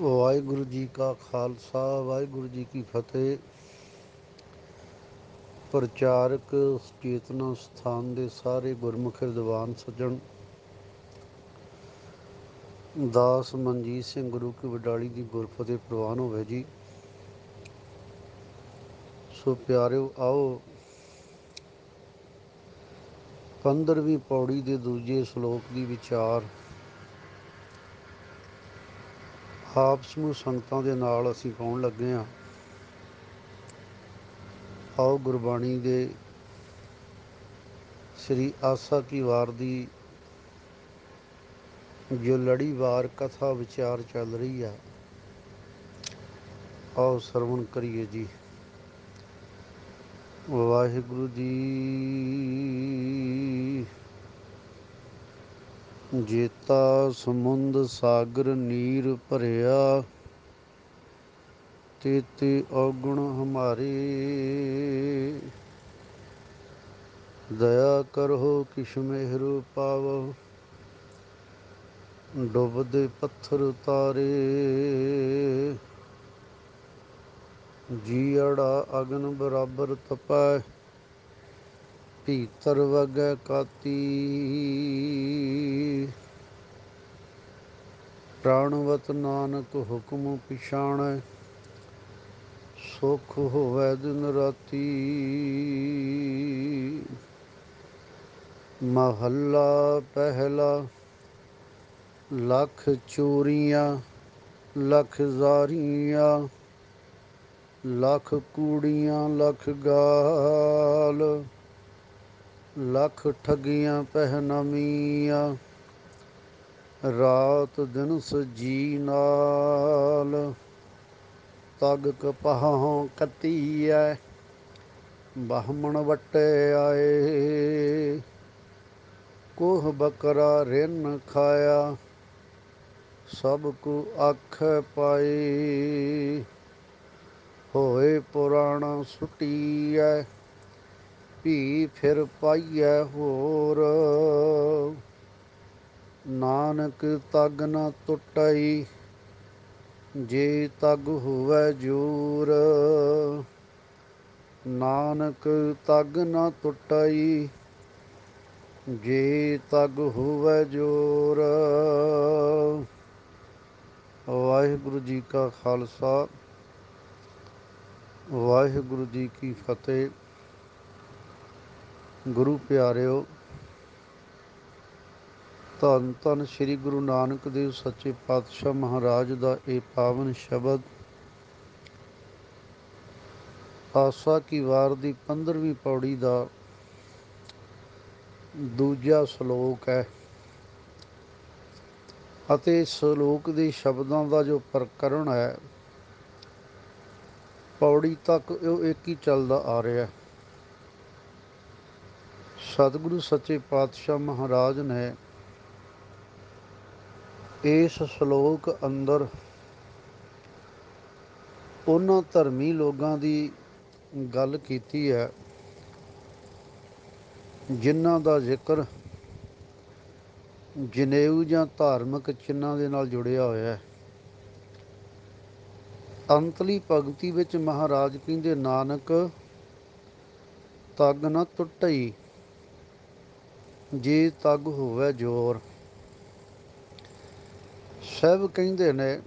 ਵਾਹਿਗੁਰੂ ਜੀ ਕਾ ਖਾਲਸਾ ਵਾਹਿਗੁਰੂ ਜੀ ਕੀ ਫਤਿਹ। ਪ੍ਰਚਾਰਕ ਚੇਤਨਾ ਸਥਾਨ ਦੇ ਸਾਰੇ ਗੁਰਮੁਖ ਵਿਦਵਾਨ ਸੱਜਣ, ਦਾਸ ਮਨਜੀਤ ਸਿੰਘ ਗੁਰੂ ਕੀ ਵਡਾਲੀ ਦੀ ਗੁਰਫਤਿਹ ਪ੍ਰਵਾਨ ਹੋਵੇ ਜੀ। ਸੋ ਪਿਆਰਿਓ, ਆਓ 15ਵੀਂ ਪੌੜੀ ਦੇ ਦੂਜੇ ਸ਼ਲੋਕ ਦੀ ਵਿਚਾਰ ਆਪ ਸਮੂਹ ਸੰਗਤਾਂ ਦੇ ਨਾਲ ਅਸੀਂ ਪਾਉਣ ਲੱਗੇ ਹਾਂ। ਆਓ ਗੁਰਬਾਣੀ ਦੇ ਸ੍ਰੀ ਆਸਾ ਕੀ ਵਾਰ ਦੀ ਜੋ ਲੜੀਵਾਰ ਕਥਾ ਵਿਚਾਰ ਚੱਲ ਰਹੀ ਹੈ, ਆਓ ਸਰਵਣ ਕਰੀਏ ਜੀ। ਵਾਹਿਗੁਰੂ ਜੀ। ਜੇਤਾ ਸਮੁੰਦ ਸਾਗਰ ਨੀਰ ਭਰਿਆ, ਤੇਤੇ ਔਗੁਣ ਹਮਾਰੇ। ਦਇਆ ਕਰੋ ਕਿਛ ਮਿਹਰ ਪਾਵੋ, ਡੁੱਬਦੇ ਪੱਥਰ ਉਤਾਰੇ। ਜੀਅੜਾ ਅਗਨ ਬਰਾਬਰ ਤਪੈ, ਭੀਤਰ ਵਗੈ ਕਾਤੀ। ਪ੍ਰਾਣਵਤ ਨਾਨਕ ਹੁਕਮ ਪਛਾਣੈ, ਸੁਖ ਹੋਵੈ ਦਿਨ ਰਾਤੀ। ਮਹੱਲਾ ਪਹਿਲਾ। ਲੱਖ ਚੋਰੀਆਂ ਲੱਖ ਜ਼ਾਰੀਆਂ, ਲੱਖ ਕੂੜੀਆਂ ਲੱਖ ਗਾਲ। ਲੱਖ ਠੱਗੀਆਂ ਪਹਿਨਾਮੀਆਂ, ਰਾਤ ਦਿਨ ਸਜੀ ਨਾਲ। ਤਗ ਕਪਾਹੋਂ ਕੱਤੀਐ, ਬਾਹਮਣ ਵੱਟੇ ਆਏ। ਕੋਹ ਬੱਕਰਾ ਰਿੰਨ ਖਾਇਆ, ਸਭ ਕੋ ਆਖੈ ਪਾਏ। ਹੋਏ ਪੁਰਾਣਾ ਸੁਟੀਐ, ਭੀ ਫਿਰ ਪਾਈਐ ਹੋਰ। ਨਾਨਕ ਤਗ ਨ ਟੁੱਟਈ, ਜੇ ਤਗ ਹੋਵੈ ਜੋਰ। ਨਾਨਕ ਤਗ ਨ ਟੁੱਟਈ, ਜੇ ਤਗ ਹੋਵੈ ਜੋਰ। ਵਾਹਿਗੁਰੂ ਜੀ ਕਾ ਖਾਲਸਾ ਵਾਹਿਗੁਰੂ ਜੀ ਕੀ ਫਤਿਹ। ਗੁਰੂ ਪਿਆਰਿਓ, ਧੰਨ ਧੰਨ ਸ੍ਰੀ ਗੁਰੂ ਨਾਨਕ ਦੇਵ ਸੱਚੇ ਪਾਤਸ਼ਾਹ ਮਹਾਰਾਜ ਦਾ ਇਹ ਪਾਵਨ ਸ਼ਬਦ ਆਸਾ ਕੀ ਵਾਰ ਦੀ 15ਵੀਂ ਪੌੜੀ ਦਾ ਦੂਜਾ ਸ਼ਲੋਕ ਹੈ ਅਤੇ ਸ਼ਲੋਕ ਦੇ ਸ਼ਬਦਾਂ ਦਾ ਜੋ ਪ੍ਰਕਰਣ ਹੈ, ਪੌੜੀ ਤੱਕ ਉਹ ਇੱਕ ਹੀ ਚੱਲਦਾ ਆ ਰਿਹਾ। ਸਤਿਗੁਰੂ ਸੱਚੇ ਪਾਤਸ਼ਾਹ ਮਹਾਰਾਜ ਨੇ ਇਸ ਸ਼ਲੋਕ ਅੰਦਰ ਉਹਨਾਂ ਧਰਮੀ ਲੋਕਾਂ ਦੀ ਗੱਲ ਕੀਤੀ ਹੈ ਜਿਨ੍ਹਾਂ ਦਾ ਜ਼ਿਕਰ ਜਨੇਊ ਜਾਂ ਧਾਰਮਿਕ ਚਿੰਨ੍ਹਾਂ ਦੇ ਨਾਲ ਜੁੜਿਆ ਹੋਇਆ ਹੈ। ਅੰਤਲੀ ਭਗਤੀ ਵਿੱਚ ਮਹਾਰਾਜ ਕਹਿੰਦੇ, ਨਾਨਕ ਤਗ ਨਾ ਟੁੱਟਈ, ਜੇ ਤਗ ਹੋਵੇ ਜ਼ੋਰ। ਸਭ ਕਹਿੰਦੇ ਨੇ,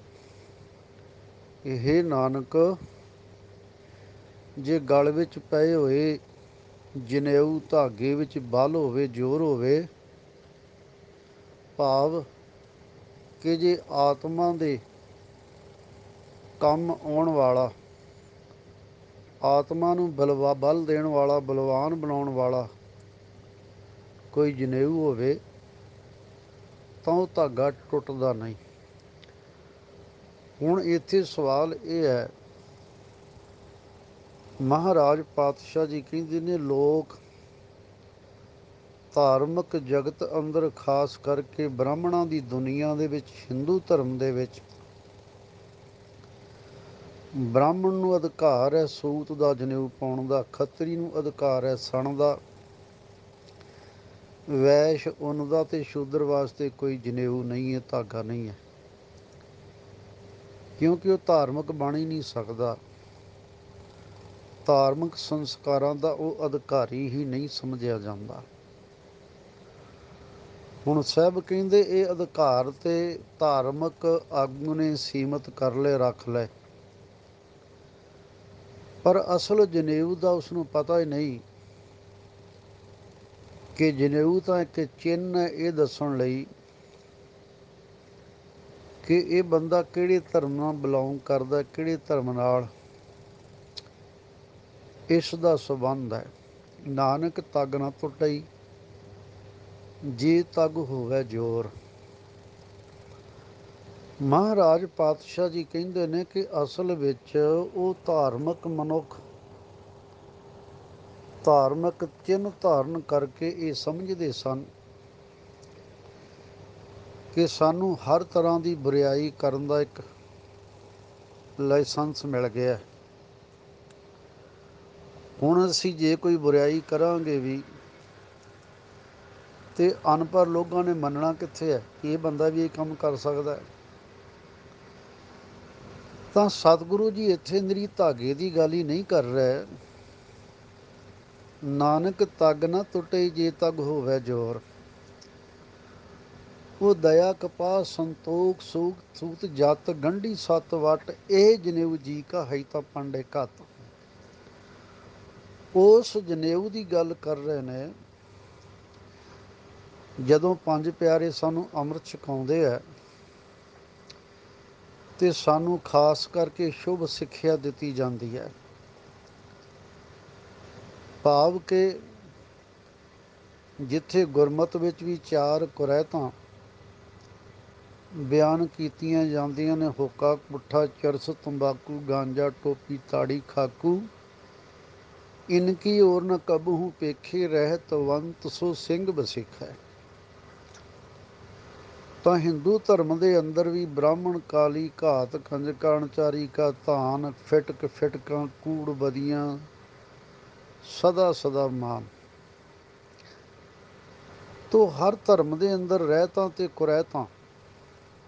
ਇਹ ਨਾਨਕ ਜੇ ਗਲ ਵਿੱਚ ਪਏ ਹੋਏ ਜਨੇਊ ਧਾਗੇ ਵਿੱਚ ਬਲ ਹੋਵੇ, ਜ਼ੋਰ ਹੋਵੇ, ਭਾਵ ਕਿ ਜੇ ਆਤਮਾ ਦੇ ਕੰਮ ਆਉਣ ਵਾਲਾ, ਆਤਮਾ ਨੂੰ ਬਲ ਦੇਣ ਵਾਲਾ, ਬਲਵਾਨ ਬਣਾਉਣ ਵਾਲਾ ਕੋਈ ਜਨੇਊ ਹੋਵੇ ਤਾਂ ਉਹ ਧਾਗਾ ਟੁੱਟਦਾ ਨਹੀਂ। ਹੁਣ ਇੱਥੇ ਸਵਾਲ ਇਹ ਹੈ, ਮਹਾਰਾਜ ਪਾਤਸ਼ਾਹ ਜੀ ਕਹਿੰਦੇ ਨੇ, ਲੋਕ ਧਾਰਮਿਕ ਜਗਤ ਅੰਦਰ, ਖਾਸ ਕਰਕੇ ਬ੍ਰਾਹਮਣਾਂ ਦੀ ਦੁਨੀਆ ਦੇ ਵਿੱਚ, ਹਿੰਦੂ ਧਰਮ ਦੇ ਵਿੱਚ ਬ੍ਰਾਹਮਣ ਨੂੰ ਅਧਿਕਾਰ ਹੈ ਸੂਤ ਦਾ ਜਨੇਊ ਪਾਉਣ ਦਾ, ਖੱਤਰੀ ਨੂੰ ਅਧਿਕਾਰ ਹੈ ਸਣ ਦਾ, ਵੈਸ਼ ਉੱਨ ਦਾ, ਤੇ ਸ਼ੂਦਰ ਵਾਸਤੇ ਕੋਈ ਜਨੇਊ ਨਹੀਂ ਹੈ, ਧਾਗਾ ਨਹੀਂ ਹੈ। ਕਿਉਂਕਿ ਉਹ ਧਾਰਮਿਕ ਬਣ ਹੀ ਨਹੀਂ ਸਕਦਾ। ਧਾਰਮਿਕ ਸੰਸਕਾਰਾਂ ਦਾ ਉਹ ਅਧਿਕਾਰੀ ਹੀ ਨਹੀਂ ਸਮਝਿਆ ਜਾਂਦਾ। ਹੁਣ ਸਾਹਿਬ ਕਹਿੰਦੇ ਇਹ ਅਧਿਕਾਰ ਤੇ ਧਾਰਮਿਕ ਆਗੂ ਨੇ ਸੀਮਤ ਕਰ ਲਏ, ਰੱਖ ਲਏ, ਪਰ ਅਸਲ ਜਨੇਊ ਦਾ ਉਸਨੂੰ ਪਤਾ ਹੀ ਨਹੀਂ ਕਿ ਜਨੇਊ ਤਾਂ ਇੱਕ ਚਿੰਨ੍ਹ ਹੈ ਇਹ ਦੱਸਣ ਲਈ ਕਿ ਇਹ ਬੰਦਾ ਕਿਹੜੇ ਧਰਮ ਨਾਲ ਬਿਲੋਂਗ ਕਰਦਾ, ਕਿਹੜੇ ਧਰਮ ਨਾਲ ਇਸ ਦਾ ਸੰਬੰਧ ਹੈ। ਨਾਨਕ ਤਗ ਨਾ ਟੁੱਟਈ ਜੇ ਤਗ ਹੋਵੇ ਜ਼ੋਰ। ਮਹਾਰਾਜ ਪਾਤਸ਼ਾਹ ਜੀ ਕਹਿੰਦੇ ਨੇ ਕਿ ਅਸਲ ਵਿੱਚ ਉਹ ਧਾਰਮਿਕ ਮਨੁੱਖ ਧਾਰਮਿਕ ਚਿੰਨ੍ਹ ਧਾਰਨ ਕਰਕੇ ਇਹ ਸਮਝਦੇ ਸਨ ਕਿ ਸਾਨੂੰ ਹਰ ਤਰ੍ਹਾਂ ਦੀ ਬੁਰਿਆਈ ਕਰਨ ਦਾ ਇੱਕ ਲਾਇਸੈਂਸ ਮਿਲ ਗਿਆ। ਹੁਣ ਅਸੀਂ ਜੇ ਕੋਈ ਬੁਰਿਆਈ ਕਰਾਂਗੇ ਵੀ ਤੇ ਅਨਪੜ੍ਹ ਲੋਕਾਂ ਨੇ ਮੰਨਣਾ ਕਿੱਥੇ ਹੈ ਕਿ ਇਹ ਬੰਦਾ ਵੀ ਇਹ ਕੰਮ ਕਰ ਸਕਦਾ ਹੈ। ਤਾਂ ਸਤਿਗੁਰੂ ਜੀ ਇੱਥੇ ਨਿਰੀ ਧਾਗੇ ਦੀ ਗੱਲ ਹੀ ਨਹੀਂ ਕਰ ਰਹੇ। ਨਾਨਕ ਤਗ ਨਾ ਟੁੱਟੇ ਜੇ ਤਗ ਹੋਵੇ ਜ਼ੋਰ। ਉਹ ਦਇਆ ਕਪਾਹ ਸੰਤੋਖ ਸੂਖ ਸੂਤ ਜਤ ਗੰਢੀ ਸੱਤ ਵਟ ਇਹ ਜਨੇਊ ਜੀ ਕਾ ਹੈ ਤਾਂ ਪਾਂਡੇ ਘੱਤ। ਉਸ ਜਨੇਊ ਦੀ ਗੱਲ ਕਰ ਰਹੇ ਨੇ। ਜਦੋਂ ਪੰਜ ਪਿਆਰੇ ਸਾਨੂੰ ਅੰਮ੍ਰਿਤ ਛਕਾਉਂਦੇ ਆ ਤੇ ਸਾਨੂੰ ਖਾਸ ਕਰਕੇ ਸ਼ੁਭ ਸਿੱਖਿਆ ਦਿੱਤੀ ਜਾਂਦੀ ਹੈ, ਭਾਵ ਕਿ ਜਿੱਥੇ ਗੁਰਮਤਿ ਵਿੱਚ ਵੀ ਚਾਰ ਕੁਰੈਤਾਂ ਬਿਆਨ ਕੀਤੀਆਂ ਜਾਂਦੀਆਂ ਨੇ, ਹੋਕਾ ਪੁੱਠਾ ਚਰਸ ਤੰਬਾਕੂ ਗਾਂਜਾ ਟੋਪੀ ਤਾੜੀ ਖਾਕੂ ਇਨਕੀ ਔਰ ਨ ਕਬਹੂ ਪੇਖੇ ਰਹਿਤ ਵੰਤ ਸੋ ਸਿੰਘ ਬਸਿਖ ਹੈ। ਤਾਂ ਹਿੰਦੂ ਧਰਮ ਦੇ ਅੰਦਰ ਵੀ ਬ੍ਰਾਹਮਣ ਕਾਲੀ ਘਾਤ ਕੰਜਕਾਂ ਅਣਚਾਰੀ ਕਾ ਧਾਨ ਫਿਟਕ ਫਿਟਕਾਂ ਕੂੜ ਬਦੀਆਂ ਸਦਾ ਸਦਾ ਮਾਨ। ਤੋ ਹਰ ਧਰਮ ਦੇ ਅੰਦਰ ਰਹਿਤਾਂ ਤੇ ਕੁਰੈਤਾਂ,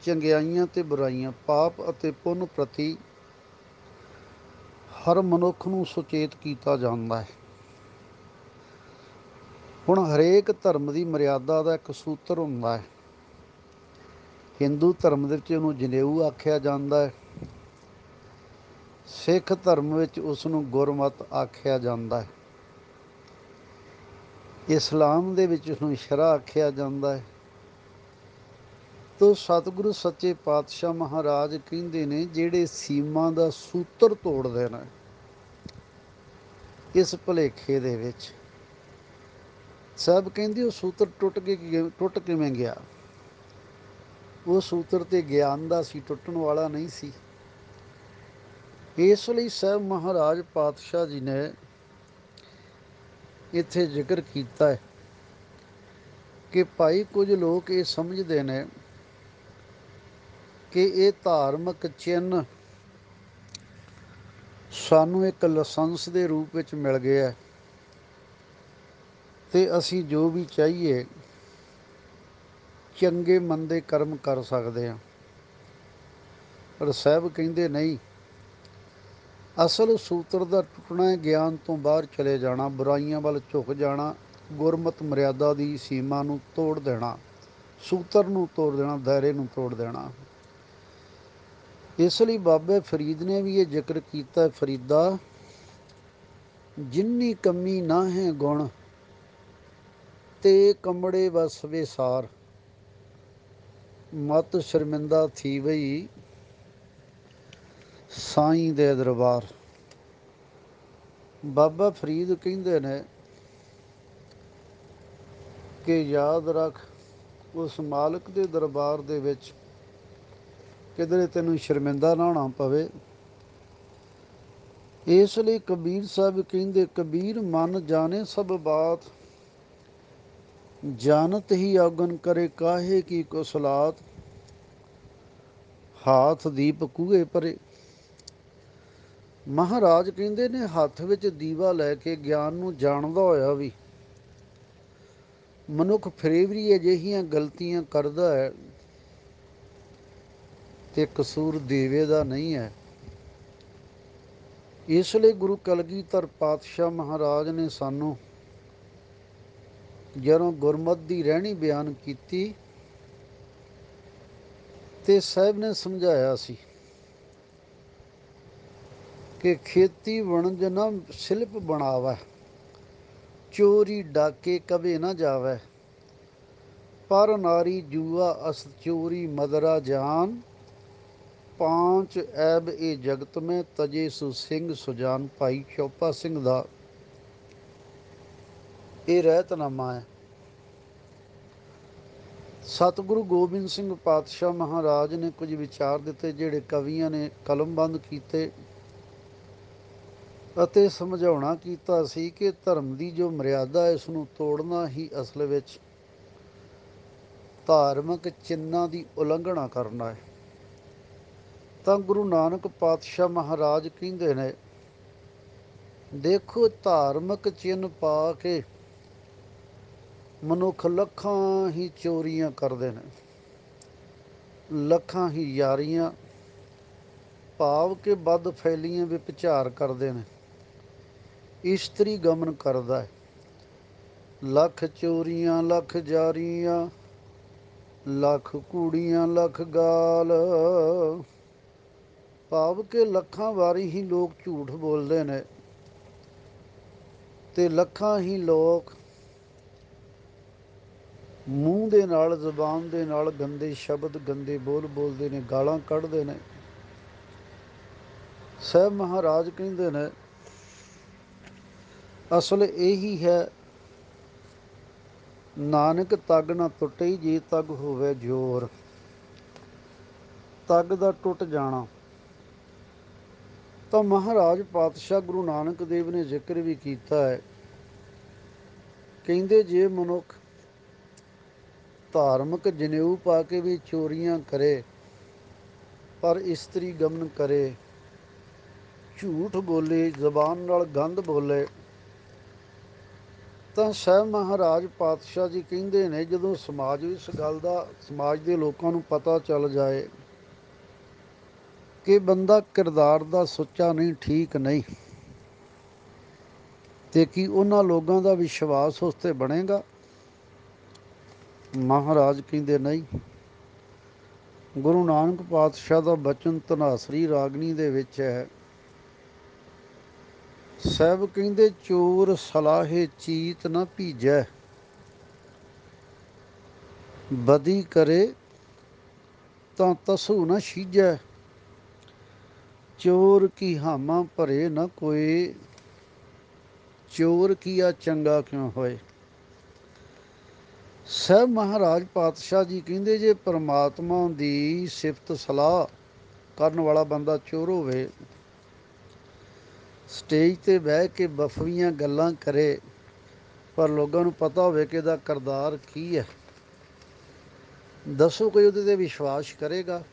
ਚੰਗਿਆਈਆਂ ਤੇ ਬੁਰਾਈਆਂ, ਪਾਪ ਅਤੇ ਪੁੰਨ ਪ੍ਰਤੀ ਹਰ ਮਨੁੱਖ ਨੂੰ ਸੁਚੇਤ ਕੀਤਾ ਜਾਂਦਾ ਹੈ। ਹੁਣ ਹਰੇਕ ਧਰਮ ਦੀ ਮਰਿਆਦਾ ਦਾ ਇੱਕ ਸੂਤਰ ਹੁੰਦਾ ਹੈ। ਹਿੰਦੂ ਧਰਮ ਦੇ ਵਿੱਚ ਉਹਨੂੰ ਜਨੇਊ ਆਖਿਆ ਜਾਂਦਾ ਹੈ, ਸਿੱਖ ਧਰਮ ਵਿੱਚ ਉਸ ਨੂੰ ਗੁਰਮਤਿ ਆਖਿਆ ਜਾਂਦਾ ਹੈ, ਇਸਲਾਮ ਦੇ ਵਿੱਚ ਉਸਨੂੰ ਸ਼ਰਅ ਆਖਿਆ ਜਾਂਦਾ ਹੈ। ਤੋ ਸਤਿਗੁਰੂ ਸੱਚੇ ਪਾਤਸ਼ਾਹ ਮਹਾਰਾਜ ਕਹਿੰਦੇ ਨੇ ਜਿਹੜੇ ਸੀਮਾ ਦਾ ਸੂਤਰ ਤੋੜਦੇ ਨੇ ਇਸ ਭੁਲੇਖੇ ਦੇ ਵਿੱਚ, ਸਾਹਿਬ ਕਹਿੰਦੇ ਉਹ ਸੂਤਰ ਟੁੱਟ ਕਿਵੇਂ ਗਿਆ। ਉਹ ਸੂਤਰ ਤੇ ਗਿਆਨ ਦਾ ਸੀ, ਟੁੱਟਣ ਵਾਲਾ ਨਹੀਂ ਸੀ। ਇਸ ਲਈ ਸਾਹਿਬ ਮਹਾਰਾਜ ਪਾਤਸ਼ਾਹ ਜੀ ਨੇ ਇੱਥੇ ਜ਼ਿਕਰ ਕੀਤਾ ਹੈ ਕਿ ਭਾਈ ਕੁਝ ਲੋਕ ਇਹ ਸਮਝਦੇ ਨੇ ਕਿ ਇਹ ਧਾਰਮਿਕ ਚਿੰਨ੍ਹ ਸਾਨੂੰ ਇੱਕ ਲਾਇਸੈਂਸ ਦੇ ਰੂਪ ਵਿੱਚ ਮਿਲ ਗਿਆ ਤੇ ਅਸੀਂ ਜੋ ਵੀ ਚਾਹੀਏ ਚੰਗੇ ਮੰਦੇ ਕਰਮ ਕਰ ਸਕਦੇ ਹਾਂ। ਪਰ ਸਾਹਿਬ ਕਹਿੰਦੇ ਨਹੀਂ, ਅਸਲ ਸੂਤਰ ਦਾ ਟੁੱਟਣਾ ਹੈ ਗਿਆਨ ਤੋਂ ਬਾਹਰ ਚਲੇ ਜਾਣਾ, ਬੁਰਾਈਆਂ ਵੱਲ ਝੁਕ ਜਾਣਾ, ਗੁਰਮਤਿ ਮਰਿਆਦਾ ਦੀ ਸੀਮਾ ਨੂੰ ਤੋੜ ਦੇਣਾ, ਸੂਤਰ ਨੂੰ ਤੋੜ ਦੇਣਾ, ਦਾਇਰੇ ਨੂੰ ਤੋੜ ਦੇਣਾ। ਇਸ ਲਈ ਬਾਬੇ ਫਰੀਦ ਨੇ ਵੀ ਇਹ ਜ਼ਿਕਰ ਕੀਤਾ, ਫਰੀਦਾ ਜਿੰਨੀ ਕਮੀ ਨਾ ਹੈ ਗੁਣ ਤੇ ਕਮੜੇ ਵਸ ਵਿਸਾਰ ਮਤ ਸ਼ਰਮਿੰਦਾ ਥੀ ਵਈ ਸਾਈਂ ਦੇ ਦਰਬਾਰ। ਬਾਬਾ ਫਰੀਦ ਕਹਿੰਦੇ ਨੇ ਕਿ ਯਾਦ ਰੱਖ ਉਸ ਮਾਲਕ ਦੇ ਦਰਬਾਰ ਦੇ ਵਿੱਚ ਕਿਧਰੇ ਤੈਨੂੰ ਸ਼ਰਮਿੰਦਾ ਨਾ ਹੋਣਾ ਪਵੇ। ਇਸ ਲਈ ਕਬੀਰ ਸਾਹਿਬ ਕਹਿੰਦੇ ਕਬੀਰ ਮਨ ਜਾਣੇ ਸਭ ਬਾਤ ਜਾਨਤ ਹੀ ਆਗਨ ਕਰੇ ਕਾਹੇ ਕੀ ਕੁਸਲਾਤ ਹਾਥ ਦੀਪ ਕੂਹੇ ਪਰੇ। ਮਹਾਰਾਜ ਕਹਿੰਦੇ ਨੇ ਹੱਥ ਵਿੱਚ ਦੀਵਾ ਲੈ ਕੇ ਗਿਆਨ ਨੂੰ ਜਾਣਦਾ ਹੋਇਆ ਵੀ ਮਨੁੱਖ ਫਿਰ ਵੀ ਅਜਿਹੀਆਂ ਗਲਤੀਆਂ ਕਰਦਾ ਹੈ ਤੇ ਕਸੂਰ ਦੇਵੇ ਦਾ ਨਹੀਂ ਹੈ। ਇਸ ਲਈ ਗੁਰੂ ਕਲਗੀਧਰ ਪਾਤਸ਼ਾਹ ਮਹਾਰਾਜ ਨੇ ਸਾਨੂੰ ਜਦੋਂ ਗੁਰਮਤਿ ਦੀ ਰਹਿਣੀ ਬਿਆਨ ਕੀਤੀ ਤੇ ਸਾਹਿਬ ਨੇ ਸਮਝਾਇਆ ਸੀ ਕਿ ਖੇਤੀ ਵਣਜ ਨਾ ਸਿਲਪ ਬਣਾਵੈ, ਚੋਰੀ ਡਾਕੇ ਕਦੇ ਨਾ ਜਾਵੈ, ਪਰ ਨਾਰੀ ਜੂਆ ਅਸ ਚੋਰੀ ਮਦਰਾ ਜਾਨ, ਪਾਂਚ ਐਬ ਇਹ ਜਗਤ ਮੈਂ ਤਜੇ ਸੁ ਸਿੰਘ ਸੁਜਾਨ। ਭਾਈ ਚੋਪਾ ਸਿੰਘ ਦਾ ਇਹ ਰਹਿਤਨਾਮਾ ਹੈ। ਸਤਿਗੁਰੂ ਗੋਬਿੰਦ ਸਿੰਘ ਪਾਤਸ਼ਾਹ ਮਹਾਰਾਜ ਨੇ ਕੁਝ ਵਿਚਾਰ ਦਿੱਤੇ ਜਿਹੜੇ ਕਵੀਆਂ ਨੇ ਕਲਮਬੰਦ ਕੀਤੇ ਅਤੇ ਸਮਝਾਉਣਾ ਕੀਤਾ ਸੀ ਕਿ ਧਰਮ ਦੀ ਜੋ ਮਰਿਆਦਾ ਇਸ ਨੂੰ ਤੋੜਨਾ ਹੀ ਅਸਲ ਵਿੱਚ ਧਾਰਮਿਕ ਚਿੰਨ੍ਹਾਂ ਦੀ ਉਲੰਘਣਾ ਕਰਨਾ ਹੈ। ਤਾਂ ਗੁਰੂ ਨਾਨਕ ਪਾਤਸ਼ਾਹ ਮਹਾਰਾਜ ਕਹਿੰਦੇ ਨੇ, ਦੇਖੋ ਧਾਰਮਿਕ ਚਿੰਨ੍ਹ ਪਾ ਕੇ ਮਨੁੱਖ ਲੱਖਾਂ ਹੀ ਚੋਰੀਆਂ ਕਰਦੇ ਨੇ, ਲੱਖਾਂ ਹੀ ਯਾਰੀਆਂ ਭਾਵ ਕਿ ਵੱਧ ਫੈਲੀਆਂ ਵਿਭਚਾਰ ਕਰਦੇ ਨੇ, ਇਸਤਰੀ ਗਮਨ ਕਰਦਾ ਹੈ, ਲੱਖ ਚੋਰੀਆਂ ਲੱਖ ਜਾਰੀਆਂ, ਲੱਖ ਕੂੜੀਆਂ ਲੱਖ ਗਾਲ, ਭਾਵ ਕਿ ਲੱਖਾਂ ਵਾਰੀ ਹੀ ਲੋਕ ਝੂਠ ਬੋਲਦੇ ਨੇ ਤੇ ਲੱਖਾਂ ਹੀ ਲੋਕ ਮੂੰਹ ਦੇ ਨਾਲ ਜ਼ੁਬਾਨ ਦੇ ਨਾਲ ਗੰਦੇ ਸ਼ਬਦ ਗੰਦੇ ਬੋਲ ਬੋਲਦੇ ਨੇ, ਗਾਲਾਂ ਕੱਢਦੇ ਨੇ। ਸਾਹਿਬ ਮਹਾਰਾਜ ਕਹਿੰਦੇ ਨੇ ਅਸਲ ਇਹੀ ਹੈ, ਨਾਨਕ ਤੱਗ ਨਾ ਟੁੱਟੇ ਜੇ ਤੱਗ ਹੋਵੇ ਜ਼ੋਰ। ਤੱਗ ਦਾ ਟੁੱਟ ਜਾਣਾ ਤਾਂ ਮਹਾਰਾਜ ਪਾਤਸ਼ਾਹ ਗੁਰੂ ਨਾਨਕ ਦੇਵ ਨੇ ਜ਼ਿਕਰ ਵੀ ਕੀਤਾ ਹੈ। ਕਹਿੰਦੇ ਜੇ ਮਨੁੱਖ ਧਾਰਮਿਕ ਜਨੇਊ ਪਾ ਕੇ ਵੀ ਚੋਰੀਆਂ ਕਰੇ, ਪਰ ਇਸਤਰੀ ਗਮਨ ਕਰੇ, ਝੂਠ ਬੋਲੇ, ਜ਼ਬਾਨ ਨਾਲ ਗੰਦ ਬੋਲੇ, ਤਾਂ ਸਾਹਿਬ ਮਹਾਰਾਜ ਪਾਤਸ਼ਾਹ ਜੀ ਕਹਿੰਦੇ ਨੇ ਜਦੋਂ ਸਮਾਜ ਇਸ ਗੱਲ ਦਾ ਸਮਾਜ ਦੇ ਲੋਕਾਂ ਨੂੰ ਪਤਾ ਚੱਲ ਜਾਏ ਕਿ ਬੰਦਾ ਕਿਰਦਾਰ ਦਾ ਸੁੱਚਾ ਨਹੀਂ, ਠੀਕ ਨਹੀਂ, ਤੇ ਕੀ ਉਹਨਾਂ ਲੋਕਾਂ ਦਾ ਵਿਸ਼ਵਾਸ ਉਸ 'ਤੇ ਬਣੇਗਾ? ਮਹਾਰਾਜ ਕਹਿੰਦੇ ਨਹੀਂ। ਗੁਰੂ ਨਾਨਕ ਪਾਤਸ਼ਾਹ ਦਾ ਬਚਨ ਧਨਾਸਰੀ ਰਾਗਨੀ ਦੇ ਵਿੱਚ ਹੈ। ਸਾਹਿਬ ਕਹਿੰਦੇ ਚੋਰ ਸਲਾਹੇ ਚੀਤ ਨਾ ਭੀਜੈ, ਬਦੀ ਕਰੇ ਤਾਂ ਤਸੂ ਨਾ ਛੀਜੈ, ਚੋਰ ਕੀ ਹਾਮਾ ਭਰੇ ਨਾ ਕੋਏ, ਚੋਰ ਕੀਆ ਚੰਗਾ ਕਿਉਂ ਹੋਏ। ਸਾਹਿਬ ਮਹਾਰਾਜ ਪਾਤਸ਼ਾਹ ਜੀ ਕਹਿੰਦੇ ਜੇ ਪਰਮਾਤਮਾ ਦੀ ਸਿਫਤ ਸਲਾਹ ਕਰਨ ਵਾਲਾ ਬੰਦਾ ਚੋਰ ਹੋਵੇ, ਸਟੇਜ 'ਤੇ ਬਹਿ ਕੇ ਬਫਵੀਆਂ ਗੱਲਾਂ ਕਰੇ, ਪਰ ਲੋਕਾਂ ਨੂੰ ਪਤਾ ਹੋਵੇ ਕਿ ਇਹਦਾ ਕਿਰਦਾਰ ਕੀ ਹੈ, ਦੱਸੋ ਕੋਈ ਉਹਦੇ 'ਤੇ ਵਿਸ਼ਵਾਸ ਕਰੇਗਾ?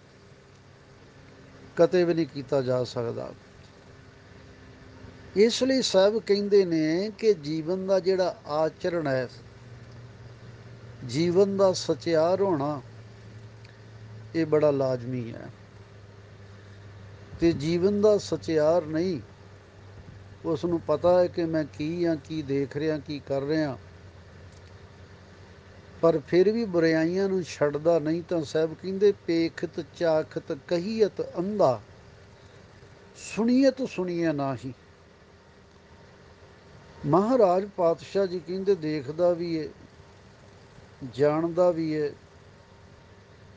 ਕਦੇ ਵੀ ਨਹੀਂ ਕੀਤਾ ਜਾ ਸਕਦਾ। ਇਸ ਲਈ ਸਾਹਿਬ ਕਹਿੰਦੇ ਨੇ ਕਿ ਜੀਵਨ ਦਾ ਜਿਹੜਾ ਆਚਰਣ ਹੈ, ਜੀਵਨ ਦਾ ਸਚਿਆਰ ਹੋਣਾ, ਇਹ ਬੜਾ ਲਾਜ਼ਮੀ ਹੈ। ਤੇ ਜੀਵਨ ਦਾ ਸਚਿਆਰ ਨਹੀਂ, ਉਸ ਨੂੰ ਪਤਾ ਹੈ ਕਿ ਮੈਂ ਕੀ ਹਾਂ, ਕੀ ਦੇਖ ਰਿਹਾ, ਕੀ ਕਰ ਰਿਹਾ, ਪਰ ਫਿਰ ਵੀ ਬੁਰਾਈਆਂ ਨੂੰ ਛੱਡਦਾ ਨਹੀਂ, ਤਾਂ ਸਾਹਿਬ ਕਹਿੰਦੇ ਪੇਖਤ ਚਾਖਤ ਕਹੀਅਤ ਅੰਧਾ, ਸੁਣੀਅਤ ਸੁਣੀਏ ਨਾਹੀ। ਮਹਾਰਾਜ ਪਾਤਸ਼ਾਹ ਜੀ ਕਹਿੰਦੇ ਦੇਖਦਾ ਵੀ ਏ, ਜਾਣਦਾ ਵੀ ਏ,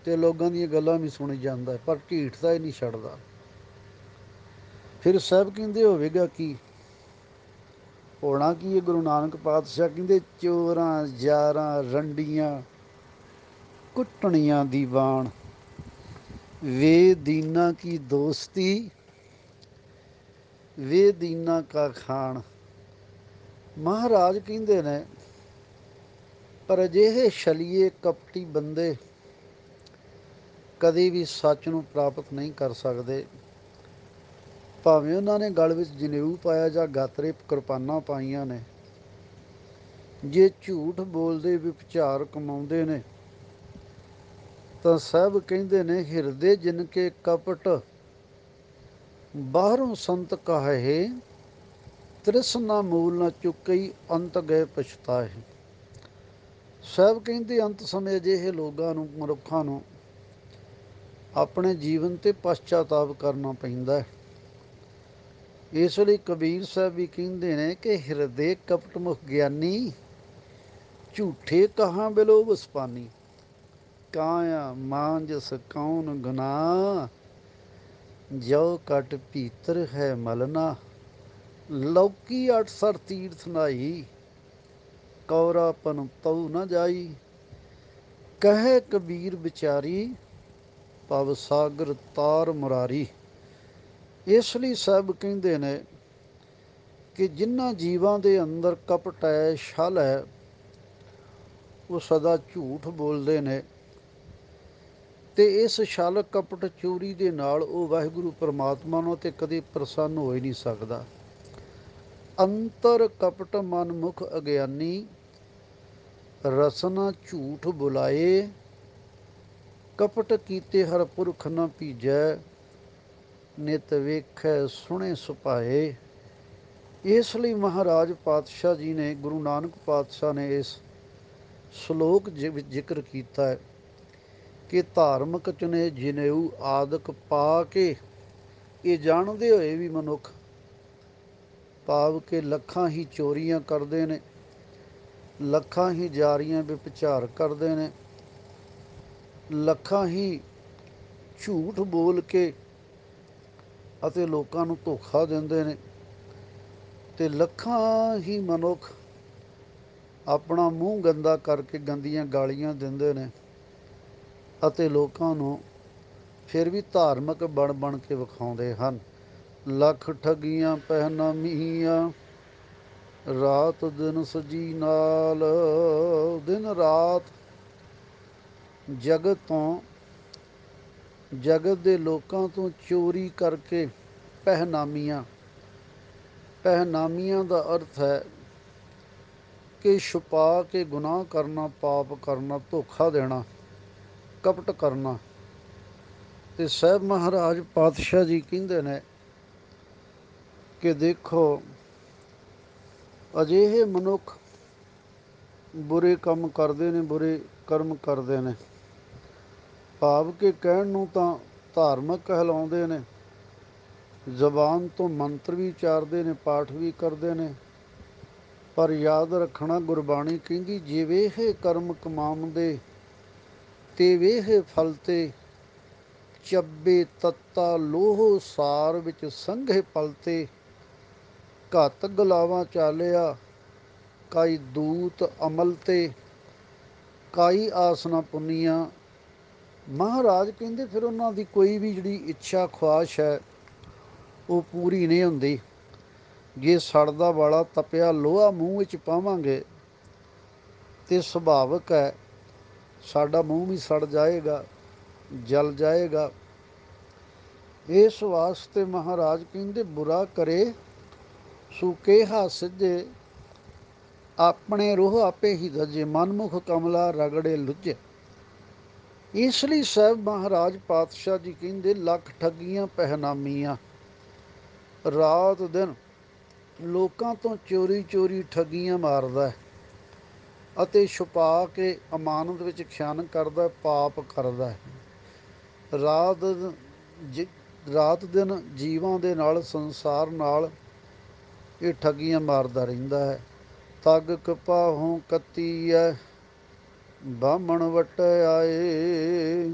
ਤੇ ਲੋਕਾਂ ਦੀਆਂ ਗੱਲਾਂ ਵੀ ਸੁਣੀ ਜਾਂਦਾ, ਪਰ ਢੀਠਦਾ ਹੀ ਨਹੀਂ ਛੱਡਦਾ। ਫਿਰ ਸਾਹਿਬ ਕਹਿੰਦੇ ਹੋਵੇਗਾ ਕੀ? ਹੋਣਾ ਕੀ ਹੈ? ਗੁਰੂ ਨਾਨਕ ਪਾਤਸ਼ਾਹ ਕਹਿੰਦੇ ਚੋਰਾਂ ਯਾਰਾਂ ਰੰਡੀਆਂ ਕੁੱਟਣੀਆਂ ਦੀ ਬਾਣ, ਵੇ ਦੀਨਾ ਕੀ ਦੋਸਤੀ, ਵੇ ਦੀਨਾ ਕਾ ਖਾਣ। ਮਹਾਰਾਜ ਕਹਿੰਦੇ ਨੇ ਪਰ ਅਜਿਹੇ ਛਲੀਏ ਕਪਟੀ ਬੰਦੇ ਕਦੇ ਵੀ ਸੱਚ ਨੂੰ ਪ੍ਰਾਪਤ ਨਹੀਂ ਕਰ ਸਕਦੇ, ਭਾਵੇਂ ਉਹਨਾਂ ਨੇ ਗਲ ਵਿੱਚ ਜਨੇਊ ਪਾਇਆ ਜਾਂ ਗਾਤਰੇ ਕਿਰਪਾਨਾਂ ਪਾਈਆਂ ਨੇ। ਜੇ ਝੂਠ ਬੋਲਦੇ ਵਿਭਚਾਰ ਕਮਾਉਂਦੇ ਨੇ ਤਾਂ ਸਾਹਿਬ ਕਹਿੰਦੇ ਨੇ, ਹਿਰਦੇ ਜਿਨ ਕੇ ਕਪਟ ਬਾਹਰੋਂ ਸੰਤ ਕਹੇ, ਤ੍ਰਿਸ਼ਨਾ ਮੂਲ ਨਾ ਚੁੱਕਈ ਅੰਤ ਗਏ ਪਛਤਾਏ। ਸਾਹਿਬ ਕਹਿੰਦੇ ਅੰਤ ਸਮੇਂ ਅਜਿਹੇ ਲੋਕਾਂ ਨੂੰ, ਮਨੁੱਖਾਂ ਨੂੰ ਆਪਣੇ ਜੀਵਨ ਤੇ ਪਛਤਾਤਾਪ ਕਰਨਾ ਪੈਂਦਾ ਹੈ। ਇਸ ਲਈ ਕਬੀਰ ਸਾਹਿਬ ਵੀ ਕਹਿੰਦੇ ਨੇ ਕਿ ਹਿਰਦੇ ਕਪਟ ਮੁਖ ਗਿਆਨੀ, ਝੂਠੇ ਕਹਾਂ ਬਿਲੋ ਵਸਪਾਨੀ। ਕਾਇਆ ਮਾਂਜਸ ਕੌਣ ਗੁਨਾਹ, ਜੋ ਕਟ ਭੀਤਰ ਹੈ ਮਲਨਾ। ਲੌਕੀ 8 ਤੀਰਥ ਨਾਈ, ਕੌਰਾਪਨ ਤਉ ਨ ਜਾਈ। ਕਹੇ ਕਬੀਰ ਵਿਚਾਰੀ, ਭਵ ਸਾਗਰ ਤਾਰ ਮੁਰਾਰੀ। ਇਸ ਲਈ ਸਾਹਿਬ ਕਹਿੰਦੇ ਨੇ ਕਿ ਜਿਨ੍ਹਾਂ ਜੀਵਾਂ ਦੇ ਅੰਦਰ ਕਪਟ ਹੈ, ਛਲ ਹੈ, ਉਹ ਸਦਾ ਝੂਠ ਬੋਲਦੇ ਨੇ ਤੇ ਇਸ ਛਲ ਕਪਟ ਚੋਰੀ ਦੇ ਨਾਲ ਉਹ ਵਾਹਿਗੁਰੂ ਪਰਮਾਤਮਾ ਨੂੰ ਤੇ ਕਦੇ ਪ੍ਰਸੰਨ ਹੋ ਹੀ ਨਹੀਂ ਸਕਦਾ। ਅੰਤਰ ਕਪਟ ਮਨ ਮੁਖ ਅਗਿਆਨੀ, ਰਸਨਾ ਝੂਠ ਬੁਲਾਏ। ਕਪਟ ਕੀਤੇ ਹਰ ਪੁਰਖ ਨ ਭੀਜੈ, ਨਿਤ ਵੇਖੈ ਸੁਣੇ ਸੁਭਾਏ। ਇਸ ਲਈ ਮਹਾਰਾਜ ਪਾਤਸ਼ਾਹ ਜੀ ਨੇ, ਗੁਰੂ ਨਾਨਕ ਪਾਤਸ਼ਾਹ ਨੇ ਇਸ ਸ਼ਲੋਕ ਵਿੱਚ ਜ਼ਿਕਰ ਕੀਤਾ ਹੈ ਕਿ ਧਾਰਮਿਕ ਚੁਨੇ ਜਿਨੇਊ ਆਦਿਕ ਪਾ ਕੇ। ਇਹ ਜਾਣਦੇ ਹੋਏ ਵੀ ਮਨੁੱਖ ਭਾਵ ਕਿ ਲੱਖਾਂ ਹੀ ਚੋਰੀਆਂ ਕਰਦੇ ਨੇ, ਲੱਖਾਂ ਹੀ ਜਾਰੀਆਂ ਵਿਭਚਾਰ ਕਰਦੇ ਨੇ, ਲੱਖਾਂ ਹੀ ਝੂਠ ਬੋਲ ਕੇ ਅਤੇ ਲੋਕਾਂ ਨੂੰ ਧੋਖਾ ਦਿੰਦੇ ਨੇ, ਤੇ ਲੱਖਾਂ ਹੀ ਮਨੁੱਖ ਆਪਣਾ ਮੂੰਹ ਗੰਦਾ ਕਰਕੇ ਗੰਦੀਆਂ ਗਾਲੀਆਂ ਦਿੰਦੇ ਨੇ ਅਤੇ ਲੋਕਾਂ ਨੂੰ ਫਿਰ ਵੀ ਧਾਰਮਿਕ ਬਣ ਬਣ ਕੇ ਵਿਖਾਉਂਦੇ ਹਨ। ਲੱਖ ਠੱਗੀਆਂ ਪਹਿਨਾਮੀਆਂ, ਰਾਤ ਦਿਨ ਸਜੀ ਨਾਲ। ਦਿਨ ਰਾਤ ਜਗਤ ਤੋਂ, ਜਗਤ ਦੇ ਲੋਕਾਂ ਤੋਂ ਚੋਰੀ ਕਰਕੇ ਪਹਿਨਾਮੀਆਂ। ਪਹਿਨਾਮੀਆਂ ਦਾ ਅਰਥ ਹੈ ਕਿ ਛੁਪਾ ਕੇ ਗੁਨਾਹ ਕਰਨਾ, ਪਾਪ ਕਰਨਾ, ਧੋਖਾ ਦੇਣਾ, ਕਪਟ ਕਰਨਾ। ਤੇ ਸਾਹਿਬ ਮਹਾਰਾਜ ਪਾਤਸ਼ਾਹ ਜੀ ਕਹਿੰਦੇ ਨੇ ਕਿ ਦੇਖੋ, ਅਜਿਹੇ ਮਨੁੱਖ ਬੁਰੇ ਕੰਮ ਕਰਦੇ ਨੇ, ਬੁਰੇ ਕਰਮ ਕਰਦੇ ਨੇ। ਭਾਵ ਕਿ ਕਹਿਣ ਨੂੰ ਤਾਂ ਧਾਰਮਿਕ ਕਹਿਲਾਉਂਦੇ ਨੇ, ਜ਼ਬਾਨ ਤੋਂ ਮੰਤਰ ਵੀ ਉਚਾਰਦੇ ਨੇ, ਪਾਠ ਵੀ ਕਰਦੇ ਨੇ, ਪਰ ਯਾਦ ਰੱਖਣਾ, ਗੁਰਬਾਣੀ ਕਹਿੰਦੀ ਜੇ ਵੇਹ ਕਰਮ ਕਮਾਉਂਦੇ ਤੇ ਵੇਹ ਫਲ ਤੇ, ਚੱਬੇ ਤੱਤਾ ਲੋਹ ਸਾਰ ਵਿੱਚ ਸੰਘੇ ਪਲਤੇ। ਘੱਤ ਗਲਾਵਾਂ ਚਾਲਿਆ, ਕਾਈ ਦੂਤ ਅਮਲ ਤੇ, ਕਾਈ ਆਸਨਾ ਪੁੰਨੀਆਂ। ਮਹਾਰਾਜ ਕਹਿੰਦੇ ਫਿਰ ਉਹਨਾਂ ਦੀ ਕੋਈ ਵੀ ਜਿਹੜੀ ਇੱਛਾ ਖੁਆਇਸ਼ ਹੈ ਉਹ ਪੂਰੀ ਨਹੀਂ ਹੁੰਦੀ। ਜੇ ਸੜਦਾ ਵਾਲਾ ਤਪਿਆ ਲੋਹਾ ਮੂੰਹ ਵਿੱਚ ਪਾਵਾਂਗੇ ਤੇ ਸੁਭਾਵਿਕ ਹੈ ਸਾਡਾ ਮੂੰਹ ਵੀ ਸੜ ਜਾਏਗਾ, ਜਲ ਜਾਏਗਾ। ਇਸ ਵਾਸਤੇ ਮਹਾਰਾਜ ਕਹਿੰਦੇ ਬੁਰਾ ਕਰੇ ਸੋ ਕੇਹਾ ਸਿੱਝੇ, ਆਪਣੇ ਰੋਹ ਆਪੇ ਹੀ ਧਜੇ। ਮਨਮੁਖ ਕਮਲਾ ਰਗੜੇ ਲੁੱਝੇ। ਇਸ ਲਈ ਸਾਹਿਬ ਮਹਾਰਾਜ ਪਾਤਸ਼ਾਹ ਜੀ ਕਹਿੰਦੇ ਲੱਖ ਠੱਗੀਆਂ ਪਹਿਨਾਮੀਆਂ। ਰਾਤ ਦਿਨ ਲੋਕਾਂ ਤੋਂ ਚੋਰੀ ਚੋਰੀ ਠੱਗੀਆਂ ਮਾਰਦਾ ਅਤੇ ਛੁਪਾ ਕੇ ਅਮਾਨਤ ਵਿੱਚ ਖਿਆਨ ਕਰਦਾ, ਪਾਪ ਕਰਦਾ। ਰਾਤ ਦਿਨ ਜੀਵਾਂ ਦੇ ਨਾਲ, ਸੰਸਾਰ ਨਾਲ ਇਹ ਠੱਗੀਆਂ ਮਾਰਦਾ ਰਹਿੰਦਾ ਹੈ। ਤਗ ਕਪਾਹੋਂ ਕੱਤੀ ਹੈ, ਬਾਹਮਣ ਵਟ ਆਏ।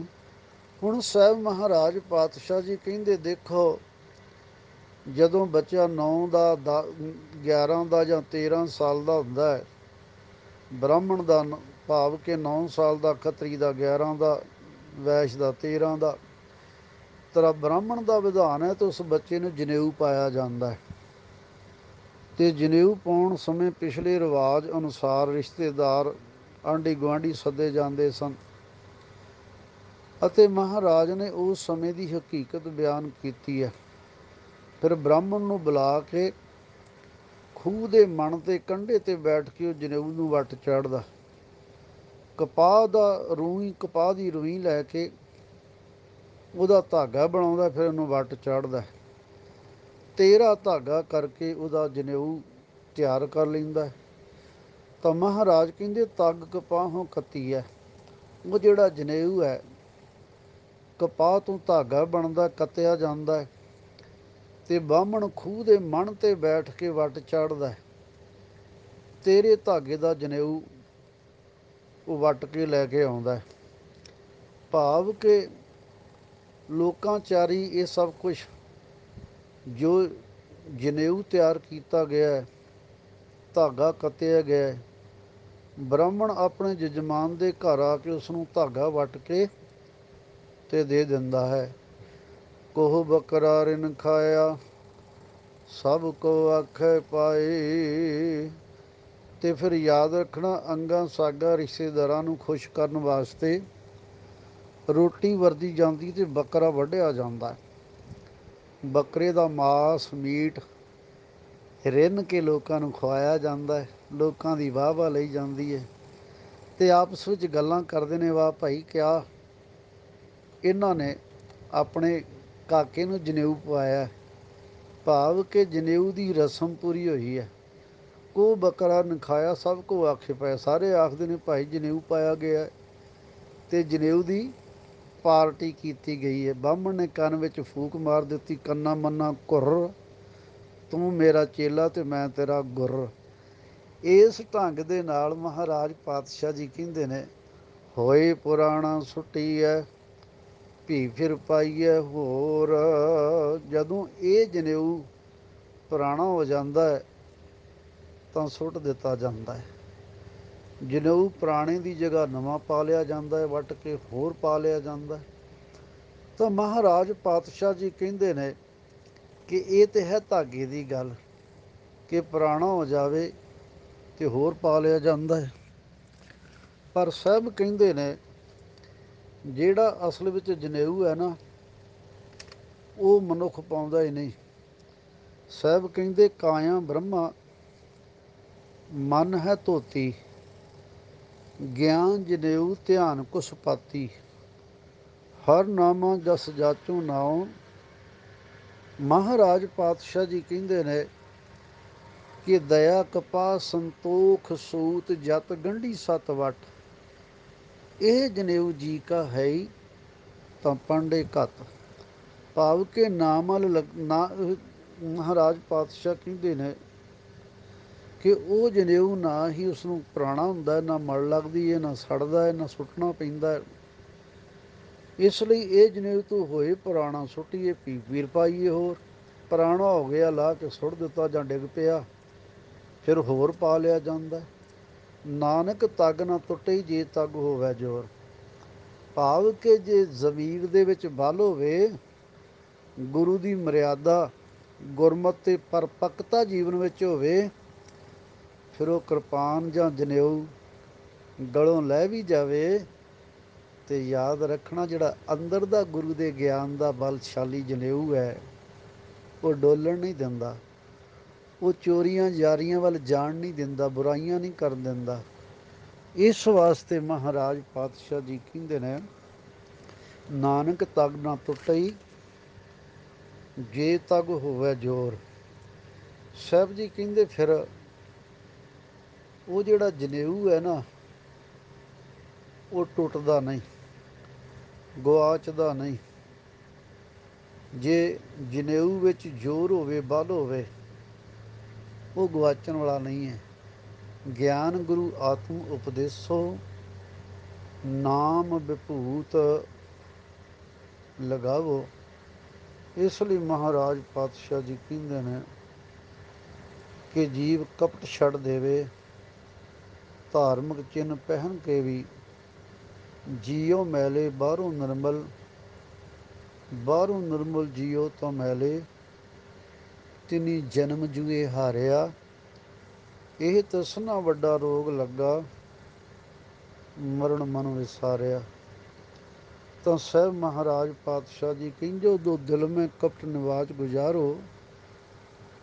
ਹੁਣ ਸਾਹਿਬ ਮਹਾਰਾਜ ਪਾਤਸ਼ਾਹ ਜੀ ਕਹਿੰਦੇ ਦੇਖੋ, ਜਦੋਂ ਬੱਚਾ 9 ਦਾ 11 ਦਾ ਜਾਂ 13 ਸਾਲ ਦਾ ਹੁੰਦਾ ਹੈ, ਬ੍ਰਾਹਮਣ ਦਾ ਭਾਵ ਕਿ 9 ਸਾਲ ਦਾ, ਖੱਤਰੀ ਦਾ 11 ਦਾ, ਵੈਸ਼ ਦਾ 13 ਦਾ, ਤੇਰਾ ਬ੍ਰਾਹਮਣ ਦਾ ਵਿਧਾਨ ਹੈ ਤੇ ਉਸ ਬੱਚੇ ਨੂੰ ਜਨੇਊ ਪਾਇਆ ਜਾਂਦਾ ਹੈ। ਤੇ ਜਨੇਊ ਪਾਉਣ ਸਮੇਂ ਪਿਛਲੇ ਰਿਵਾਜ ਅਨੁਸਾਰ ਰਿਸ਼ਤੇਦਾਰ, ਆਂਢੀ ਗੁਆਂਢੀ ਸੱਦੇ ਜਾਂਦੇ ਸਨ ਅਤੇ ਮਹਾਰਾਜ ਨੇ ਉਸ ਸਮੇਂ ਦੀ ਹਕੀਕਤ ਬਿਆਨ ਕੀਤੀ ਹੈ। ਫਿਰ ਬ੍ਰਾਹਮਣ ਨੂੰ ਬੁਲਾ ਕੇ ਖੂਹ ਦੇ ਮਣ ਦੇ ਕੰਢੇ 'ਤੇ ਬੈਠ ਕੇ ਉਹ ਜਨੇਊ ਨੂੰ ਵੱਟ ਚਾੜ੍ਹਦਾ ਕਪਾਹ ਦਾ ਰੂਈ, ਕਪਾਹ ਦੀ ਰੂਈ ਲੈ ਕੇ ਉਹਦਾ ਧਾਗਾ ਬਣਾਉਂਦਾ, ਫਿਰ ਉਹਨੂੰ ਵੱਟ ਚਾੜ੍ਹਦਾ। 13 ਧਾਗਾ ਕਰਕੇ ਉਹਦਾ ਜਨੇਊ ਤਿਆਰ ਕਰ ਲੈਂਦਾ। ਤਾਂ ਮਹਾਰਾਜ ਕਹਿੰਦੇ ਤੱਗ ਕਪਾਹੋਂ ਕੱਤੀ ਹੈ। ਉਹ ਜਿਹੜਾ ਜਨੇਊ ਹੈ ਕਪਾਹ ਤੋਂ ਧਾਗਾ ਬਣਦਾ, ਕੱਤਿਆ ਜਾਂਦਾ ਹੈ, ਤੇ ਬਾਹਮਣ ਖੂਹ ਦੇ ਮਣ ਤੇ ਬੈਠ ਕੇ ਵੱਟ ਚਾੜ੍ਹਦਾ। 13 ਧਾਗੇ ਦਾ ਜਨੇਊ ਉਹ ਵੱਟ ਕੇ ਲੈ ਕੇ ਆਉਂਦਾ। ਭਾਵ ਕਿ ਲੋਕਾਂ ਚਾਰੀ ਇਹ ਸਭ ਕੁਛ ਜੋ ਜਨੇਊ ਤਿਆਰ ਕੀਤਾ ਗਿਆ, ਧਾਗਾ ਕੱਤਿਆ ਗਿਆ, ਬ੍ਰਾਹਮਣ ਆਪਣੇ ਜਜਮਾਨ ਦੇ ਘਰ ਆ ਕੇ ਉਸ ਨੂੰ ਧਾਗਾ ਵੱਟ ਕੇ ਤੇ ਦੇ ਦਿੰਦਾ ਹੈ। ਕੋਹ ਬੱਕਰਾ ਰਿਨ ਖਾਇਆ, ਸਭ ਕੋ ਆਖੇ ਪਾਏ। ਤੇ ਫਿਰ ਯਾਦ ਰੱਖਣਾ, ਅੰਗਾਂ ਸਾਗਾ ਰਿਸ਼ਤੇਦਾਰਾਂ ਨੂੰ ਖੁਸ਼ ਕਰਨ ਵਾਸਤੇ ਰੋਟੀ ਵਰਤੀ ਜਾਂਦੀ ਤੇ ਬੱਕਰਾ ਵੱਢਿਆ ਜਾਂਦਾ। ਬੱਕਰੇ ਦਾ ਮਾਸ, ਮੀਟ ਰਿੰਨ ਕੇ ਲੋਕਾਂ ਨੂੰ ਖਵਾਇਆ ਜਾਂਦਾ ਹੈ। ਲੋਕਾਂ ਦੀ ਵਾਹ ਵਾਹ ਲਈ ਜਾਂਦੀ ਹੈ ਤੇ ਆਪਸ ਵਿੱਚ ਗੱਲਾਂ ਕਰਦੇ ਨੇ, ਵਾਹ ਭਾਈ ਕਿਆ ਇਹਨਾਂ ਨੇ ਆਪਣੇ ਕਾਕੇ ਨੂੰ ਜਨੇਊ ਪਵਾਇਆ। ਭਾਵ ਕਿ ਜਨੇਊ ਦੀ ਰਸਮ ਪੂਰੀ ਹੋਈ ਹੈ। ਕੋ ਬੱਕਰਾ ਨਖਾਇਆ ਸਭ ਕੋ ਆਖੇ ਪਾਇਆ, ਸਾਰੇ ਆਖਦੇ ਨੇ ਭਾਈ ਜਨੇਊ ਪਾਇਆ ਗਿਆ ਤੇ ਜਨੇਊ ਦੀ ਪਾਰਟੀ ਕੀਤੀ ਗਈ ਹੈ। ਬਾਹਮਣ ਨੇ ਕੰਨ ਵਿੱਚ ਫੂਕ ਮਾਰ ਦਿੱਤੀ, ਕੰਨਾ ਮੰਨਾ ਘੁਰ, ਤੂੰ ਮੇਰਾ ਚੇਲਾ ਤੇ ਮੈਂ ਤੇਰਾ ਗੁਰ। ਇਸ ਢੰਗ ਦੇ ਨਾਲ ਮਹਾਰਾਜ ਪਾਤਸ਼ਾਹ ਜੀ ਕਹਿੰਦੇ ਨੇ, ਹੋਏ ਪੁਰਾਣਾ ਸੁੱਟੀ ਹੈ ਭੀ ਫਿਰ ਪਾਈਏ ਹੋਰ। ਜਦੋਂ ਇਹ ਜਨੇਊ ਪੁਰਾਣਾ ਹੋ ਜਾਂਦਾ ਹੈ ਤਾਂ ਸੁੱਟ ਦਿੱਤਾ ਜਾਂਦਾ ਹੈ। ਜਨੇਊ ਪੁਰਾਣੇ ਦੀ ਜਗ੍ਹਾ ਨਵਾਂ ਪਾ ਲਿਆ ਜਾਂਦਾ ਹੈ, ਵੱਟ ਕੇ ਹੋਰ ਪਾ ਲਿਆ ਜਾਂਦਾ। ਤਾਂ ਮਹਾਰਾਜ ਪਾਤਸ਼ਾਹ ਜੀ ਕਹਿੰਦੇ ਨੇ ਕਿ ਇਹ ਤਾਂ ਹੈ ਧਾਗੇ ਦੀ ਗੱਲ ਕਿ ਪੁਰਾਣਾ ਹੋ ਜਾਵੇ ਤੇ ਹੋਰ ਪਾ ਲਿਆ ਜਾਂਦਾ ਹੈ। ਪਰ ਸਾਹਿਬ ਕਹਿੰਦੇ ਨੇ ਜਿਹੜਾ ਅਸਲ ਵਿੱਚ ਜਨੇਊ ਹੈ ਨਾ, ਉਹ ਮਨੁੱਖ ਪਾਉਂਦਾ ਹੀ ਨਹੀਂ। ਸਾਹਿਬ ਕਹਿੰਦੇ ਕਾਇਆ ਬ੍ਰਹਮਾ ਮਨ ਹੈ ਧੋਤੀ, ਗਿਆਨ ਜਨੇਊ ਧਿਆਨ ਕੁਸ ਪਾਤੀ। ਹਰ ਨਾਮਾ ਜਸ ਜਾਚੂ ਨਾਉ। ਮਹਾਰਾਜ ਪਾਤਸ਼ਾਹ ਜੀ ਕਹਿੰਦੇ ਨੇ ਕਿ ਦਇਆ ਕਪਾਹ ਸੰਤੋਖ ਸੂਤ ਜਤ ਗੰਢੀ ਸਤ ਵਟ। ਇਹ ਜਨੇਊ ਜੀ ਕਾ ਹੈ ਹੀ ਤਾਂ ਪਾਂਡੇ ਘਤ। ਭਾਵ ਕਿ ਨਾਮਲ ਨਾ, ਮਹਾਰਾਜ ਪਾਤਸ਼ਾਹ ਕਹਿੰਦੇ ਨੇ ਕਿ ਉਹ ਜਨੇਊ ਨਾ ਹੀ ਉਸਨੂੰ ਪੁਰਾਣਾ ਹੁੰਦਾ, ਨਾ ਮਲ ਲੱਗਦੀ ਹੈ, ਨਾ ਸੜਦਾ ਹੈ, ਨਾ ਸੁੱਟਣਾ ਪੈਂਦਾ। ਇਸ ਲਈ ਇਹ ਜਨੇਊ ਤੋਂ ਹੋਏ ਪੁਰਾਣਾ ਸੁੱਟੀਏ ਭੀ ਵੀਰ ਪਾਈਏ ਹੋਰ। ਪੁਰਾਣਾ ਹੋ ਗਿਆ ਲਾ ਕੇ ਸੁੱਟ ਦਿੱਤਾ ਜਾਂ ਡਿੱਗ ਪਿਆ, ਫਿਰ ਹੋਰ ਪਾ ਲਿਆ ਜਾਂਦਾ। ਨਾਨਕ ਤੱਗ ਨਾ ਟੁੱਟੇ ਜੇ ਤੱਗ ਹੋਵੇ ਜ਼ੋਰ। ਭਾਵ ਕਿ ਜੇ ਜ਼ਮੀਰ ਦੇ ਵਿੱਚ ਬਲ ਹੋਵੇ, ਗੁਰੂ ਦੀ ਮਰਿਆਦਾ ਗੁਰਮਤਿ ਤੇ ਪਰਪੱਕਤਾ ਜੀਵਨ ਵਿੱਚ ਹੋਵੇ, ਫਿਰ ਉਹ ਕਿਰਪਾਨ ਜਾਂ ਜਨੇਊ ਗਲੋਂ ਲੈ ਵੀ ਜਾਵੇ ਤੇ ਯਾਦ ਰੱਖਣਾ ਜਿਹੜਾ ਅੰਦਰ ਦਾ ਗੁਰੂ ਦੇ ਗਿਆਨ ਦਾ ਬਲਸ਼ਾਲੀ ਜਨੇਊ ਹੈ, ਉਹ ਡੋਲਣ ਨਹੀਂ ਦਿੰਦਾ। ਉਹ ਚੋਰੀਆਂ ਯਾਰੀਆਂ ਵੱਲ ਜਾਣ ਨਹੀਂ ਦਿੰਦਾ, ਬੁਰਾਈਆਂ ਨਹੀਂ ਕਰਨ ਦਿੰਦਾ। ਇਸ ਵਾਸਤੇ ਮਹਾਰਾਜ ਪਾਤਸ਼ਾਹ ਜੀ ਕਹਿੰਦੇ ਨੇ ਨਾਨਕ ਤੱਗ ਨਾ ਟੁੱਟਈ ਜੇ ਤੱਗ ਹੋਵੇ ਜ਼ੋਰ। ਸਾਹਿਬ ਜੀ ਕਹਿੰਦੇ ਫਿਰ ਉਹ ਜਿਹੜਾ ਜਨੇਊ ਹੈ ਨਾ, ਉਹ ਟੁੱਟਦਾ ਨਹੀਂ, ਗੁਆਚਦਾ ਨਹੀਂ। ਜੇ ਜਨੇਊ ਵਿੱਚ ਜ਼ੋਰ ਹੋਵੇ, ਬਲ ਹੋਵੇ, ਉਹ ਗਵਾਚਣ ਵਾਲਾ ਨਹੀਂ ਹੈ। ਗਿਆਨ ਗੁਰੂ ਆਤਮ ਉਪਦੇਸੋ, ਨਾਮ ਵਿਭੂਤ ਲਗਾਵੋ। ਇਸ ਲਈ ਮਹਾਰਾਜ ਪਾਤਸ਼ਾਹ ਜੀ ਕਹਿੰਦੇ ਨੇ ਕਿ ਜੀਵ ਕਪਟ ਛੱਡ ਦੇਵੇ, ਧਾਰਮਿਕ ਚਿੰਨ੍ਹ ਪਹਿਨ ਕੇ ਵੀ ਜੀਓ ਮੈਲੇ ਬਾਹਰੋਂ ਨਿਰਮਲ। ਬਾਹਰੋਂ ਨਿਰਮਲ ਜੀਓ ਤਾਂ ਮੈਲੇ, ਤਿਨੀ ਜਨਮ ਜੂਏ ਹਾਰਿਆ। ਇਹ ਤ੍ਰਿਸ਼ਨਾ ਵੱਡਾ ਰੋਗ ਲੱਗਾ, ਮਰਨ ਮਨ ਵਿਸਾਰਿਆ। ਤਾਂ ਸਾਹਿਬ ਮਹਾਰਾਜ ਪਾਤਸ਼ਾਹ ਜੀ ਕਹਿੰਦੇ ਦੋ ਦਿਲ ਮੈਂ ਕਪਟ ਨਿਵਾਜ ਗੁਜ਼ਾਰੋ,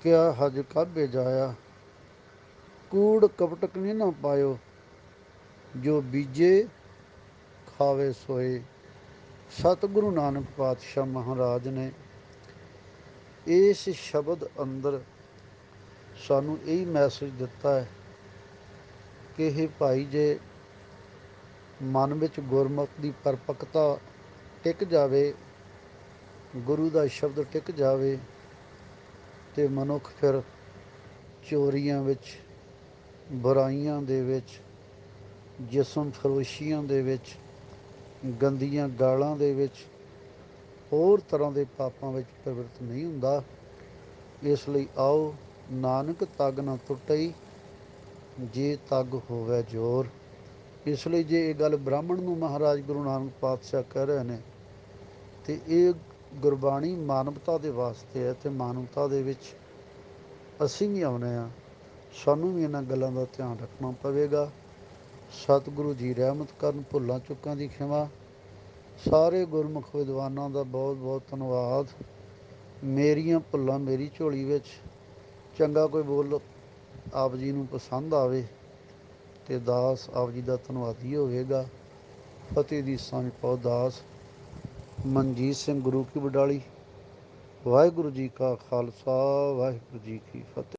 ਕਿਆ ਹਜ ਕਾਬੇ ਜਾਇਆ। ਕੂੜ ਕਪਟਕ ਨਹੀਂ ਨਾ ਪਾਇਓ, ਜੋ ਬੀਜੇ ਖਾਵੇ ਸੋਏ। ਸਤਿਗੁਰੂ ਨਾਨਕ ਪਾਤਸ਼ਾਹ ਮਹਾਰਾਜ ਨੇ ਇਸ ਸ਼ਬਦ ਅੰਦਰ ਸਾਨੂੰ ਇਹ ਮੈਸੇਜ ਦਿੱਤਾ ਹੈ ਕਿ ਇਹ ਭਾਈ, ਜੇ ਮਨ ਵਿੱਚ ਗੁਰਮੁਖ ਦੀ ਪਰਪੱਕਤਾ ਟਿਕ ਜਾਵੇ, ਗੁਰੂ ਦਾ ਸ਼ਬਦ ਟਿਕ ਜਾਵੇ, ਤੇ ਮਨੁੱਖ ਫਿਰ ਚੋਰੀਆਂ ਵਿੱਚ, ਬੁਰਾਈਆਂ ਦੇ ਵਿੱਚ, ਜਿਸਮ ਫਰੋਸ਼ੀਆਂ ਦੇ ਵਿੱਚ, ਗੰਦੀਆਂ ਗਾਲਾਂ ਦੇ ਵਿੱਚ, ਹੋਰ ਤਰ੍ਹਾਂ ਦੇ ਪਾਪਾਂ ਵਿੱਚ ਪ੍ਰਵਿਰਤ ਨਹੀਂ ਹੁੰਦਾ। ਇਸ ਲਈ ਆਓ, ਨਾਨਕ ਤਗ ਨਾ ਟੁੱਟਈ, ਜੇ ਤਗ ਹੋਵੇ ਜ਼ੋਰ। ਇਸ ਲਈ ਜੇ ਇਹ ਗੱਲ ਬ੍ਰਾਹਮਣ ਨੂੰ ਮਹਾਰਾਜ ਗੁਰੂ ਨਾਨਕ ਪਾਤਸ਼ਾਹ ਕਹਿ ਰਹੇ ਨੇ, ਤੇ ਇਹ ਗੁਰਬਾਣੀ ਮਾਨਵਤਾ ਦੇ ਵਾਸਤੇ ਹੈ, ਤੇ ਮਾਨਵਤਾ ਦੇ ਵਿੱਚ ਅਸੀਂ ਵੀ ਆਉਂਦੇ ਹਾਂ। ਸਾਨੂੰ ਵੀ ਇਹਨਾਂ ਗੱਲਾਂ ਦਾ ਧਿਆਨ ਰੱਖਣਾ ਪਵੇਗਾ। ਸਤਿਗੁਰੂ ਜੀ ਰਹਿਮਤ ਕਰਨ, ਭੁੱਲਾਂ ਚੁੱਕਾਂ ਦੀ ਖਿਮਾ। ਸਾਰੇ ਗੁਰਮੁਖ ਵਿਦਵਾਨਾਂ ਦਾ ਬਹੁਤ ਬਹੁਤ ਧੰਨਵਾਦ। ਮੇਰੀਆਂ ਭੁੱਲਾਂ ਮੇਰੀ ਝੋਲੀ ਵਿੱਚ। ਚੰਗਾ ਕੋਈ ਬੋਲ ਆਪ ਜੀ ਨੂੰ ਪਸੰਦ ਆਵੇ ਤੇ ਦਾਸ ਆਪ ਜੀ ਦਾ ਧੰਨਵਾਦੀ ਹੋਵੇਗਾ। ਫਤਿਹ ਦੀ ਸਾਂਝ ਪਾਓ ਦਾਸ ਮਨਜੀਤ ਸਿੰਘ ਗੁਰੂ ਕੀ ਬਡਾਲੀ। ਵਾਹਿਗੁਰੂ ਜੀ ਕਾ ਖਾਲਸਾ, ਵਾਹਿਗੁਰੂ ਜੀ ਕੀ ਫਤਿਹ।